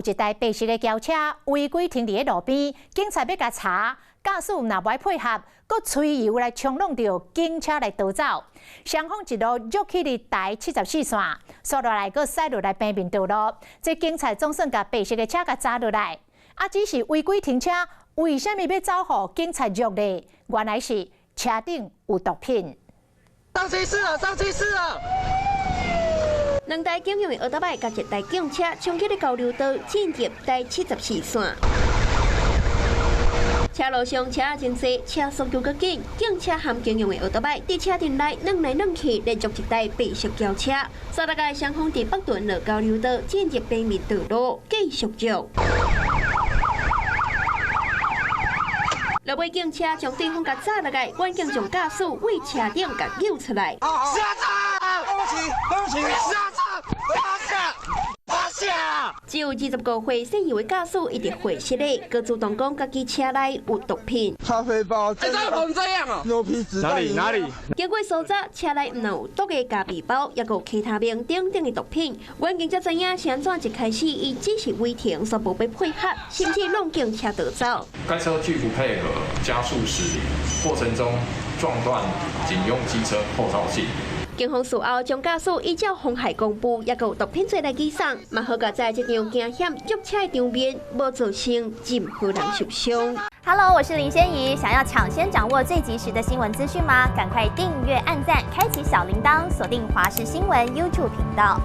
一台白色的轿车违规停伫路边，警察要甲查，驾驶若袂配合，佮随油来冲撞到警车来逃走。双方一路绕去伫台74线，刷落来佮驶落来平面道路。这警察总算甲白色的车甲查落来，只是违规停车，为什么要走互警察约呢？原来是车顶有毒品。上骑士了，上骑士了！两台警用的奥特曼甲一台警车冲击了交流道，进入台74线。车路上车真多，车速度较紧，警车含警用的奥特曼伫车顶内弄来弄去，连续一台白色轿车，三大个双方伫北屯路交流道进入平面道路，继续捉。落尾警车将对方甲炸落来，远警将驾驶为车顶甲救出来。下车！对不起，下车！趴下！只有25岁姓尤的驾驶一直回室内，佮主动讲家己车内有毒品。咖啡包，怎么红这样啊？牛皮纸袋哪里？经过搜查，车内唔但有毒的咖啡包，也有其他名等等的毒品。远警才知影是安怎一开始伊只是违停，所无被配合，甚至弄警车逃走。该车拒不配合，加速驶离，过程中撞断警用机车后照镜。警方事后将驾驶依照妨害公务，也有毒品罪来起诉。嘛好在在这场惊险捉车的场面，无造成任何人受伤。Hello， 我是林仙怡。想要抢先掌握最及时的新闻资讯吗？赶快订阅、按赞、开启小铃铛，锁定华视新闻 YouTube 频道。